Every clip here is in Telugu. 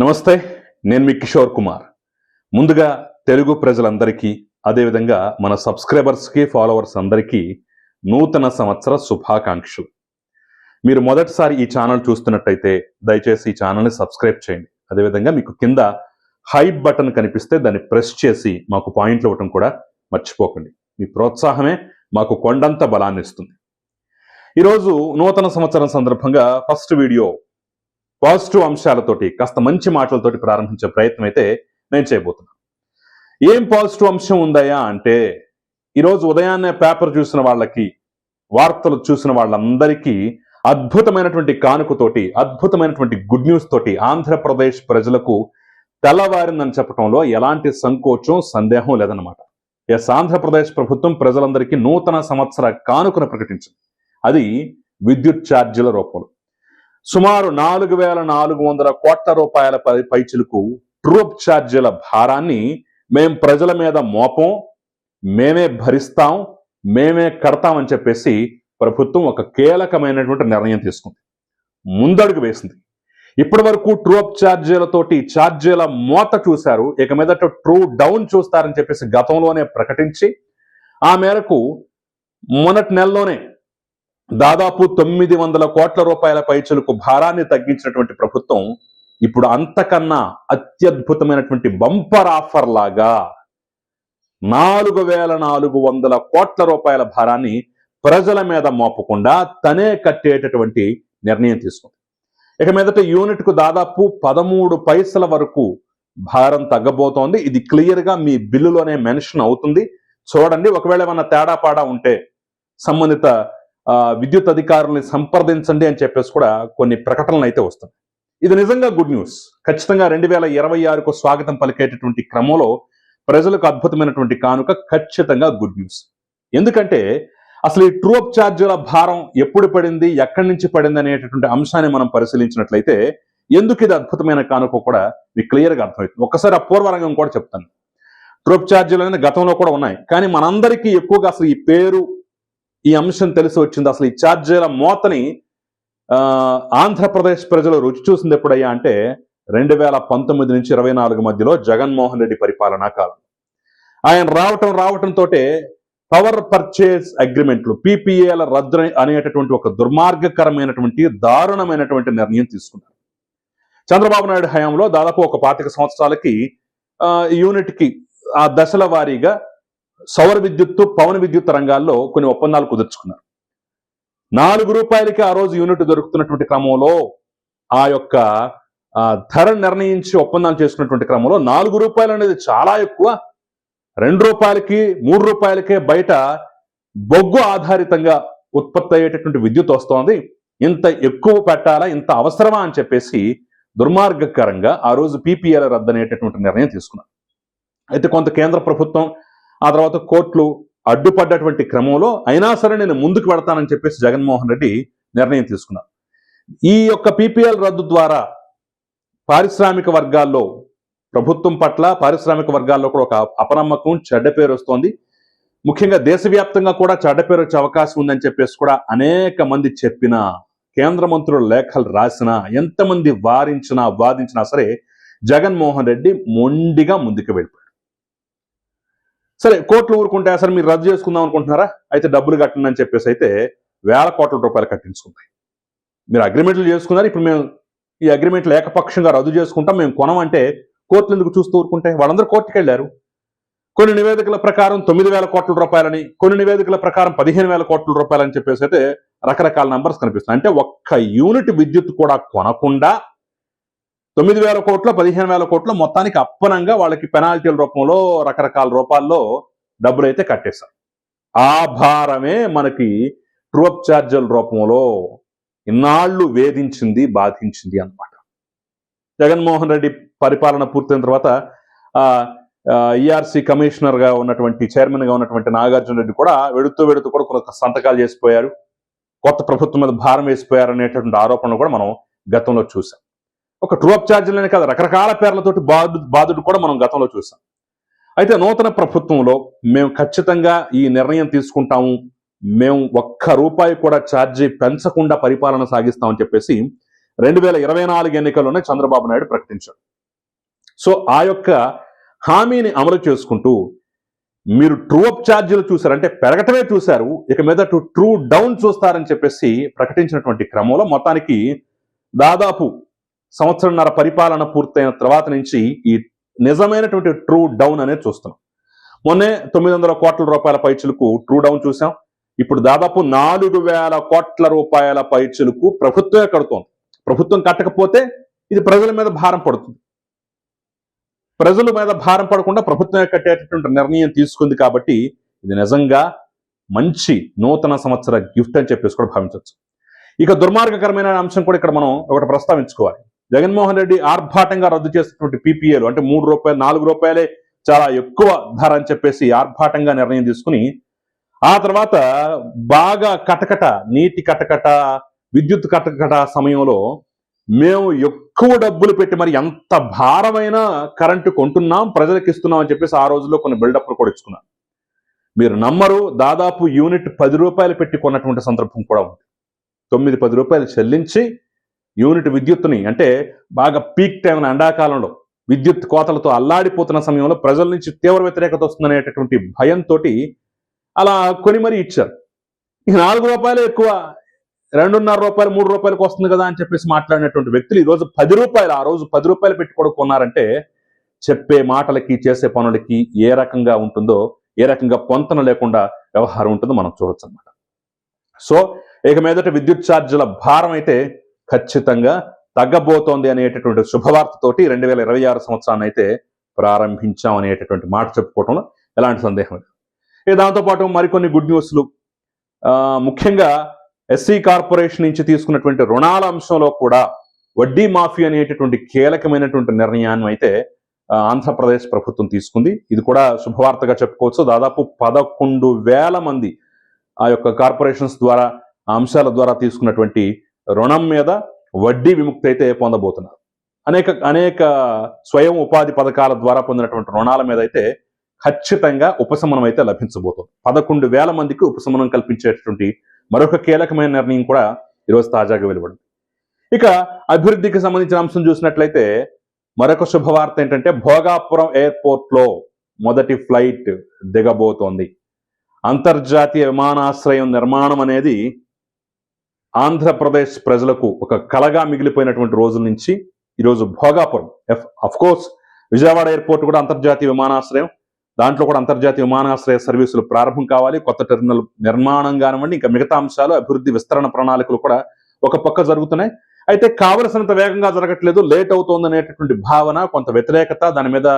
నమస్తే, నేను మీ కిషోర్ కుమార్. ముందుగా తెలుగు ప్రజలందరికీ, అదేవిధంగా మన సబ్స్క్రైబర్స్కి, ఫాలోవర్స్ అందరికీ నూతన సంవత్సర శుభాకాంక్షలు. మీరు మొదటిసారి ఈ ఛానల్ చూస్తున్నట్టయితే దయచేసి ఈ ఛానల్ని సబ్స్క్రైబ్ చేయండి. అదేవిధంగా మీకు కింద హైప్ బటన్ కనిపిస్తే దాన్ని ప్రెస్ చేసి మాకు పాయింట్లు ఇవ్వటం కూడా మర్చిపోకండి. మీ ప్రోత్సాహమే మాకు కొండంత బలాన్ని ఇస్తుంది. ఈరోజు నూతన సంవత్సరం సందర్భంగా ఫస్ట్ వీడియో పాజిటివ్ అంశాలతోటి, కాస్త మంచి మాటలతోటి ప్రారంభించే ప్రయత్నం అయితే నేను చేయబోతున్నాను. ఏం పాజిటివ్ అంశం ఉందయా అంటే, ఈరోజు ఉదయాన్నే పేపర్ చూసిన వాళ్ళకి, వార్తలు చూసిన వాళ్ళందరికీ అద్భుతమైనటువంటి కానుకతోటి, అద్భుతమైనటువంటి గుడ్ న్యూస్ తోటి ఆంధ్రప్రదేశ్ ప్రజలకు తెల్లవారిందని చెప్పడంలో ఎలాంటి సంకోచం, సందేహం లేదన్నమాట. ఆంధ్రప్రదేశ్ ప్రభుత్వం ప్రజలందరికీ నూతన సంవత్సర కానుకను ప్రకటించింది. అది విద్యుత్ ఛార్జీల రూపంలో సుమారు 4,400 కోట్ల రూపాయల పైచిలకు ట్రూప్ ఛార్జీల భారాన్ని మేం ప్రజల మీద మోపం, మేమే భరిస్తాం, మేమే కడతామని చెప్పేసి ప్రభుత్వం ఒక కీలకమైనటువంటి నిర్ణయం తీసుకుంది, ముందడుగు వేసింది. ఇప్పటి వరకు ట్రూప్ ఛార్జీలతోటి ఛార్జీల మోత చూశారు, ఇక మీదట ట్రూ డౌన్ చూస్తారని చెప్పేసి గతంలోనే ప్రకటించి, ఆ మేరకు మొన్నటి నెలలోనే దాదాపు 900 కోట్ల రూపాయల పైచలకు భారాన్ని తగ్గించినటువంటి ప్రభుత్వం ఇప్పుడు అంతకన్నా అత్యద్భుతమైనటువంటి బంపర్ ఆఫర్ లాగా 4,400 కోట్ల రూపాయల భారాన్ని ప్రజల మీద మోపకుండా తనే కట్టేటటువంటి నిర్ణయం తీసుకుంది. ఇక మీదట యూనిట్కు దాదాపు 13 పైసల వరకు భారం తగ్గబోతోంది. ఇది క్లియర్గా మీ బిల్లులోనే మెన్షన్ అవుతుంది, చూడండి. ఒకవేళ ఏమన్నా తేడా పాడా ఉంటే సంబంధిత విద్యుత్ అధికారుల్ని సంప్రదించండి అని చెప్పేసి కూడా కొన్ని ప్రకటనలు అయితే వస్తాయి. ఇది నిజంగా గుడ్ న్యూస్. ఖచ్చితంగా 2026కు స్వాగతం పలికేటటువంటి క్రమంలో ప్రజలకు అద్భుతమైనటువంటి కానుక ఖచ్చితంగా గుడ్ న్యూస్. ఎందుకంటే అసలు ఈ ట్రూప్ ఛార్జీల భారం ఎప్పుడు పడింది, ఎక్కడి నుంచి పడింది అనేటటువంటి అంశాన్ని మనం పరిశీలించినట్లయితే ఎందుకు ఇది అద్భుతమైన కానుక కూడా మీకు క్లియర్గా అర్థమవుతుంది. ఒక్కసారి ఆ పూర్వరంగం కూడా చెప్తాను. ట్రూప్ ఛార్జీలు అనేది గతంలో కూడా ఉన్నాయి, కానీ మనందరికీ ఎక్కువగా అసలు ఈ పేరు, ఈ అంశం తెలిసి వచ్చింది. అసలు ఈ ఛార్జీల మోతని ఆంధ్రప్రదేశ్ ప్రజలు రుచి చూసింది ఎప్పుడయ్యా అంటే 2019 నుంచి 24 మధ్యలో జగన్మోహన్ రెడ్డి పరిపాలనా కాలం. ఆయన రావటంతో పవర్ పర్చేజ్ అగ్రిమెంట్లు, పీపీఏల రద్దు అనేటటువంటి ఒక దుర్మార్గకరమైనటువంటి, దారుణమైనటువంటి నిర్ణయం తీసుకున్నారు. చంద్రబాబు నాయుడు హయాంలో దాదాపు ఒక 25 సంవత్సరాలకి యూనిట్కి ఆ దశల వారీగా సౌర విద్యుత్తు, పవన విద్యుత్ రంగాల్లో కొన్ని ఒప్పందాలు కుదుర్చుకున్నారు. 4 రూపాయలకి ఆ రోజు యూనిట్ దొరుకుతున్నటువంటి క్రమంలో, ఆ యొక్క ధర నిర్ణయించి ఒప్పందాలు చేసుకున్నటువంటి క్రమంలో 4 రూపాయలు అనేది చాలా ఎక్కువ. 2 రూపాయలకి, 3 రూపాయలకే బయట బొగ్గు ఆధారితంగా ఉత్పత్తి అయ్యేటటువంటి విద్యుత్ వస్తోంది. ఇంత ఎక్కువ పెట్టాలా, ఇంత అవసరమా అని చెప్పేసి దుర్మార్గకరంగా ఆ రోజు పీపీఏల రద్దు అనేటటువంటి నిర్ణయం తీసుకున్నారు. అయితే కొంత కేంద్ర ప్రభుత్వం, ఆ తర్వాత కోర్టులు అడ్డుపడ్డటువంటి క్రమంలో అయినా సరే నేను ముందుకు పెడతానని చెప్పేసి జగన్మోహన్ రెడ్డి నిర్ణయం తీసుకున్నారు. ఈ యొక్క పీపీఎల్ రద్దు ద్వారా పారిశ్రామిక వర్గాల్లో, ప్రభుత్వం పట్ల పారిశ్రామిక వర్గాల్లో కూడా ఒక అపనమ్మకం, చెడ్డ పేరు వస్తోంది. ముఖ్యంగా దేశవ్యాప్తంగా కూడా చెడ్డ పేరు వచ్చే అవకాశం ఉందని చెప్పేసి కూడా అనేక మంది చెప్పినా, కేంద్ర మంత్రులు లేఖలు రాసినా, ఎంతమంది వాదించినా సరే జగన్మోహన్ రెడ్డి మొండిగా ముందుకు వెళ్ళిపోయాడు. సరే, కోర్టులు ఊరుకుంటే సరే మీరు రద్దు చేసుకుందాం అనుకుంటున్నారా, అయితే డబ్బులు కట్టండి అని చెప్పేసి అయితే వేల కోట్ల రూపాయలు కట్టించుకుంటాయి. మీరు అగ్రిమెంట్లు చేసుకున్నారు, ఇప్పుడు మేము ఈ అగ్రిమెంట్లు ఏకపక్షంగా రద్దు చేసుకుంటాం, మేము కొనమంటే కోర్టులు ఎందుకు చూస్తూ ఊరుకుంటాయి? వాళ్ళందరూ కోర్టుకు వెళ్ళారు. కొన్ని నివేదికల ప్రకారం 9,000 కోట్ల రూపాయలని, కొన్ని నివేదికల ప్రకారం 15,000 కోట్ల రూపాయలని చెప్పేసి అయితే రకరకాల నంబర్స్ కనిపిస్తున్నాయి. అంటే ఒక్క యూనిట్ విద్యుత్ కూడా కొనకుండా 9,000 కోట్లు, 15,000 కోట్లు మొత్తానికి అప్పనంగా వాళ్ళకి పెనాల్టీల రూపంలో, రకరకాల రూపాల్లో డబ్బులు అయితే కట్టేశారు. ఆ భారమే మనకి ట్రూప్ ఛార్జీల రూపంలో ఇన్నాళ్లు వేధించింది, బాధించింది అన్నమాట. జగన్మోహన్ రెడ్డి పరిపాలన పూర్తయిన తర్వాత ఈఆర్సీ కమిషనర్గా ఉన్నటువంటి, చైర్మన్గా ఉన్నటువంటి నాగార్జున రెడ్డి కూడా వెడుతూ కూడా కొన్ని సంతకాలు చేసిపోయారు, కొత్త ప్రభుత్వం మీద భారం వేసిపోయారు అనేటటువంటి ఆరోపణలు కూడా మనం గతంలో చూసాం. ఒక ట్రూప్ ఛార్జీలనే కాదు, రకరకాల పేర్లతోటి బాధుడు కూడా మనం గతంలో చూసాం. అయితే నూతన ప్రభుత్వంలో మేము ఖచ్చితంగా ఈ నిర్ణయం తీసుకుంటాము, మేము ఒక్క రూపాయి కూడా ఛార్జీ పెంచకుండా పరిపాలన సాగిస్తామని చెప్పేసి 2024 ఎన్నికల్లోనే చంద్రబాబు నాయుడు ప్రకటించాడు. సో ఆ యొక్క హామీని అమలు చేసుకుంటూ మీరు ట్రూ అప్ ఛార్జీలు చూశారు, అంటే పెరగటమే చూశారు, ఇక మీద ట్రూ డౌన్ చూస్తారని చెప్పేసి ప్రకటించినటువంటి క్రమంలో మొత్తానికి దాదాపు సంవత్సరంన్నర పరిపాలన పూర్తయిన తర్వాత నుంచి ఈ నిజమైనటువంటి ట్రూ డౌన్ అనేది చూస్తున్నాం. మొన్నే 900 కోట్ల రూపాయల పైచులకు ట్రూ డౌన్ చూసాం. ఇప్పుడు దాదాపు 4,000 కోట్ల రూపాయల పైచులకు ప్రభుత్వమే కడుతోంది. ప్రభుత్వం కట్టకపోతే ఇది ప్రజల మీద భారం పడుతుంది. ప్రజల మీద భారం పడకుండా ప్రభుత్వమే కట్టేటటువంటి నిర్ణయం తీసుకుంది కాబట్టి ఇది నిజంగా మంచి నూతన సంవత్సర గిఫ్ట్ అని చెప్పేసి కూడా భావించవచ్చు. ఇక దుర్మార్గకరమైన అంశం కూడా ఇక్కడ మనం ఒకటి ప్రస్తావించుకోవాలి. జగన్మోహన్ రెడ్డి ఆర్భాటంగా రద్దు చేసినటువంటి పీపీఏలు, అంటే 3 రూపాయలు 4 రూపాయలే చాలా ఎక్కువ ధర అని చెప్పేసి ఆర్భాటంగా నిర్ణయం తీసుకుని ఆ తర్వాత బాగా కటకట, నీటి కటకట, విద్యుత్ కటకట సమయంలో మేము ఎక్కువ డబ్బులు పెట్టి మరి ఎంత భారమైన కరెంటు కొంటున్నాం, ప్రజలకు ఇస్తున్నాం అని చెప్పేసి ఆ రోజుల్లో కొన్ని బిల్డప్లు కూడా ఇచ్చుకున్నాం. మీరు నమ్మరు, దాదాపు యూనిట్ 10 రూపాయలు పెట్టి కొన్నటువంటి సందర్భం కూడా ఉంది. 9-10 రూపాయలు చెల్లించి యూనిట్ విద్యుత్తుని, అంటే బాగా పీక్ టైం ఎండాకాలంలో విద్యుత్ కోతలతో అల్లాడిపోతున్న సమయంలో ప్రజల నుంచి తీవ్ర వ్యతిరేకత వస్తుందనేటటువంటి భయంతో అలా కొని మరీ ఇచ్చారు. ఈ 4 రూపాయలు ఎక్కువ, 2.5 రూపాయలు 3 రూపాయలకు వస్తుంది కదా అని చెప్పేసి మాట్లాడినటువంటి వ్యక్తులు ఈరోజు 10 రూపాయలు, ఆ రోజు 10 రూపాయలు పెట్టి కూడా కొన్నారంటే చెప్పే మాటలకి చేసే పనులకి ఏ రకంగా ఉంటుందో, ఏ రకంగా పొంతన లేకుండా వ్యవహారం ఉంటుందో మనం చూడొచ్చు అనమాట. సో ఇక మీదట విద్యుత్ ఛార్జీల భారం అయితే ఖచ్చితంగా తగ్గబోతోంది అనేటటువంటి శుభవార్తతోటి 2026 సంవత్సరాన్ని అయితే ప్రారంభించాం అనేటటువంటి మాట చెప్పుకోవడంలో ఎలాంటి సందేహం లేదు. దాంతోపాటు మరికొన్ని గుడ్ న్యూస్లు, ముఖ్యంగా ఎస్సీ కార్పొరేషన్ నుంచి తీసుకున్నటువంటి రుణాల అంశంలో కూడా వడ్డీ మాఫీ అనేటటువంటి కీలకమైనటువంటి నిర్ణయాన్ని అయితే ఆంధ్రప్రదేశ్ ప్రభుత్వం తీసుకుంది. ఇది కూడా శుభవార్తగా చెప్పుకోవచ్చు. దాదాపు 11,000 మంది ఆ యొక్క కార్పొరేషన్స్ ద్వారా, ఆ అంశాల ద్వారా తీసుకున్నటువంటి రుణం మీద వడ్డీ విముక్తి అయితే పొందబోతున్నారు. అనేక స్వయం ఉపాధి పథకాల ద్వారా పొందినటువంటి రుణాల మీద అయితే ఖచ్చితంగా ఉపశమనం అయితే లభించబోతుంది. 11,000 మందికి ఉపశమనం కల్పించేటటువంటి మరొక కీలకమైన నిర్ణయం కూడా ఈరోజు తాజాగా వెలువడింది. ఇక అభివృద్ధికి సంబంధించిన అంశం చూసినట్లయితే మరొక శుభవార్త ఏంటంటే భోగాపురం ఎయిర్పోర్ట్లో మొదటి ఫ్లైట్ దిగబోతోంది. అంతర్జాతీయ విమానాశ్రయం నిర్మాణం అనేది ఆంధ్రప్రదేశ్ ప్రజలకు ఒక కలగా మిగిలిపోయినటువంటి రోజుల నుంచి ఈరోజు భోగాపురం, కోర్స్ విజయవాడ ఎయిర్పోర్ట్ కూడా అంతర్జాతీయ విమానాశ్రయం, దాంట్లో కూడా అంతర్జాతీయ విమానాశ్రయ సర్వీసులు ప్రారంభం కావాలి, కొత్త టెర్మినల్ నిర్మాణం కానివ్వండి, ఇంకా మిగతా అంశాలు, అభివృద్ధి విస్తరణ ప్రణాళికలు కూడా ఒక పక్క జరుగుతున్నాయి. అయితే కావలసినంత వేగంగా జరగట్లేదు, లేట్ అవుతోంది అనేటటువంటి భావన, కొంత వ్యతిరేకత, దాని మీద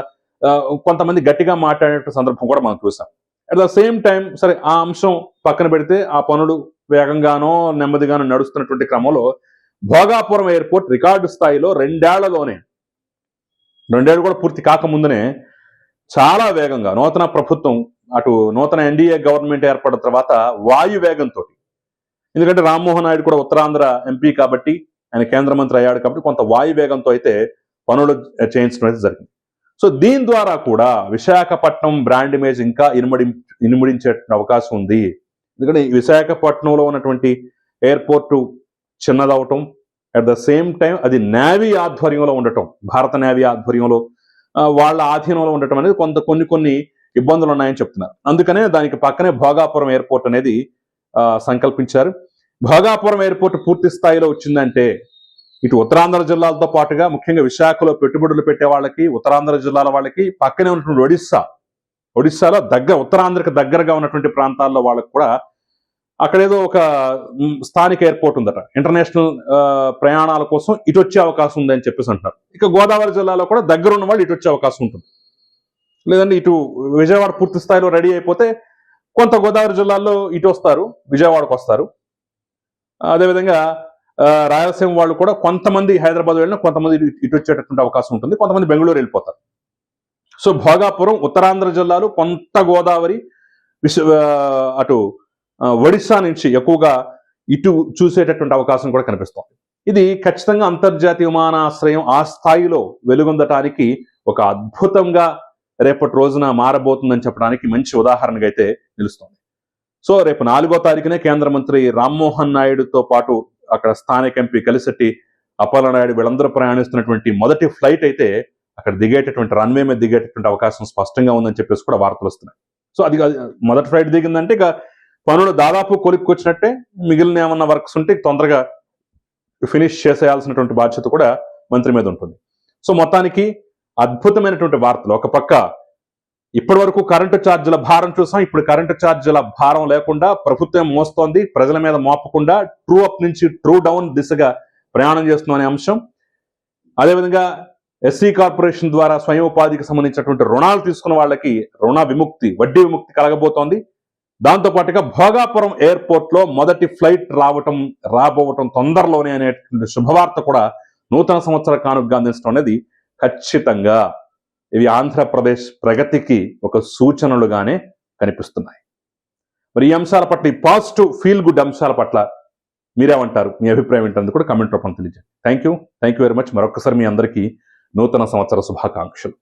కొంతమంది గట్టిగా మాట్లాడే సందర్భం కూడా మనం చూసాం. అట్ ద సేమ్ టైం సరే ఆ అంశం పక్కన పెడితే ఆ పనులు వేగంగానో నెమ్మదిగానో నడుస్తున్నటువంటి క్రమంలో భోగాపురం ఎయిర్పోర్ట్ రికార్డు స్థాయిలో 2 ఏళ్లలోనే, 2 ఏళ్ళు కూడా పూర్తి కాకముందునే చాలా వేగంగా నూతన ప్రభుత్వం, అటు నూతన ఎన్డీఏ గవర్నమెంట్ ఏర్పడిన తర్వాత వాయు వేగంతో, ఎందుకంటే రామ్మోహన్ నాయుడు కూడా ఉత్తరాంధ్ర ఎంపీ కాబట్టి, ఆయన కేంద్ర మంత్రి అయ్యాడు కాబట్టి కొంత వాయు వేగంతో అయితే పనులు చేయించడం అయితే జరిగింది. సో దీని ద్వారా కూడా విశాఖపట్నం బ్రాండ్ ఇమేజ్ ఇంకా ఇనుమడించే అవకాశం ఉంది. ఎందుకంటే విశాఖపట్నంలో ఉన్నటువంటి ఎయిర్పోర్టు చిన్నదవటం, అట్ ద సేమ్ టైం అది నేవీ ఆధ్వర్యంలో ఉండటం, భారత నేవీ ఆధ్వర్యంలో వాళ్ళ ఆధీనంలో ఉండటం అనేది కొన్ని ఇబ్బందులు ఉన్నాయని చెప్తున్నారు. అందుకనే దానికి పక్కనే భోగాపురం ఎయిర్పోర్ట్ అనేది సంకల్పించారు. భోగాపురం ఎయిర్పోర్ట్ పూర్తి స్థాయిలో వచ్చిందంటే ఇటు ఉత్తరాంధ్ర జిల్లాలతో పాటుగా ముఖ్యంగా విశాఖలో పెట్టుబడులు పెట్టే వాళ్ళకి, ఉత్తరాంధ్ర జిల్లాల వాళ్ళకి, పక్కనే ఉన్నటువంటి ఒడిస్సాలో ఉత్తరాంధ్రకి దగ్గరగా ఉన్నటువంటి ప్రాంతాల్లో వాళ్ళకి కూడా అక్కడేదో ఒక స్థానిక ఎయిర్పోర్ట్ ఉందట, ఇంటర్నేషనల్ ప్రయాణాల కోసం ఇటు వచ్చే అవకాశం ఉంది అని చెప్పేసి అంటున్నారు. ఇక గోదావరి జిల్లాలో కూడా దగ్గర ఉన్న వాళ్ళు ఇటు వచ్చే అవకాశం ఉంటుంది. లేదంటే ఇటు విజయవాడ పూర్తి స్థాయిలో రెడీ అయిపోతే కొంత గోదావరి జిల్లాల్లో ఇటు వస్తారు, విజయవాడకు వస్తారు. అదేవిధంగా రాయలసీమ వాళ్ళు కూడా కొంతమంది హైదరాబాద్ వెళ్ళినా కొంతమంది ఇటు వచ్చేటటువంటి అవకాశం ఉంటుంది, కొంతమంది బెంగళూరు వెళ్ళిపోతారు. సో భోగాపురం ఉత్తరాంధ్ర జిల్లాలు, కొంత గోదావరి, అటు ఒడిశా నుంచి ఎక్కువగా ఇటు చూసేటటువంటి అవకాశం కూడా కనిపిస్తోంది. ఇది ఖచ్చితంగా అంతర్జాతీయ విమానాశ్రయం ఆ స్థాయిలో వెలుగొందటానికి ఒక అద్భుతంగా రేపటి రోజున మారబోతుందని చెప్పడానికి మంచి ఉదాహరణగా అయితే నిలుస్తోంది. సో రేపు 4వ తారీఖునే కేంద్ర మంత్రి రామ్మోహన్ నాయుడుతో పాటు అక్కడ స్థానిక ఎంపీ కలిసెట్టి అప్పలనాయుడు వీళ్ళందరూ ప్రయాణిస్తున్నటువంటి మొదటి ఫ్లైట్ అయితే అక్కడ దిగేటటువంటి రన్వే మీద దిగేటటువంటి అవకాశం స్పష్టంగా ఉందని చెప్పేసి కూడా వార్తలు వస్తున్నాయి. సో అది మొదటి ఫ్లైట్ దిగిందంటే ఇక పనులు దాదాపు కొలిక్కొచ్చినట్టే. మిగిలిన ఏమన్నా వర్క్స్ ఉంటే తొందరగా ఫినిష్ చేసేయాల్సినటువంటి బాధ్యత కూడా మంత్రి మీద ఉంటుంది. సో మొత్తానికి అద్భుతమైనటువంటి వార్తలు. ఒక పక్క ఇప్పటి వరకు కరెంటు ఛార్జీల భారం చూసాం, ఇప్పుడు కరెంటు ఛార్జీల భారం లేకుండా ప్రభుత్వం మోస్తోంది, ప్రజల మీద మోపకుండా ట్రూ అప్ నుంచి ట్రూ డౌన్ దిశగా ప్రయాణం చేస్తున్నాం అనే అంశం. అదేవిధంగా ఎస్సీ కార్పొరేషన్ ద్వారా స్వయం ఉపాధికి సంబంధించినటువంటి రుణాలు తీసుకున్న వాళ్ళకి రుణ విముక్తి, వడ్డీ విముక్తి కలగబోతోంది. దాంతోపాటుగా భోగాపురం ఎయిర్పోర్ట్ లో మొదటి ఫ్లైట్ రాబోవటం తొందరలోనే అనేటువంటి శుభవార్త కూడా నూతన సంవత్సర కానుకగా అందించడం అనేది ఖచ్చితంగా ఇవి ఆంధ్రప్రదేశ్ ప్రగతికి ఒక సూచనలుగానే కనిపిస్తున్నాయి. మరి ఈ అంశాల పట్ల, ఈ పాజిటివ్ ఫీల్ గుడ్ అంశాల పట్ల మీరేమంటారు? మీ అభిప్రాయం ఏంటందుకు కూడా కమెంట్ రూపంలో తెలియజేయండి. Thank you very much. మరొకసారి మీ అందరికీ నూతన సంవత్సర శుభాకాంక్షలు.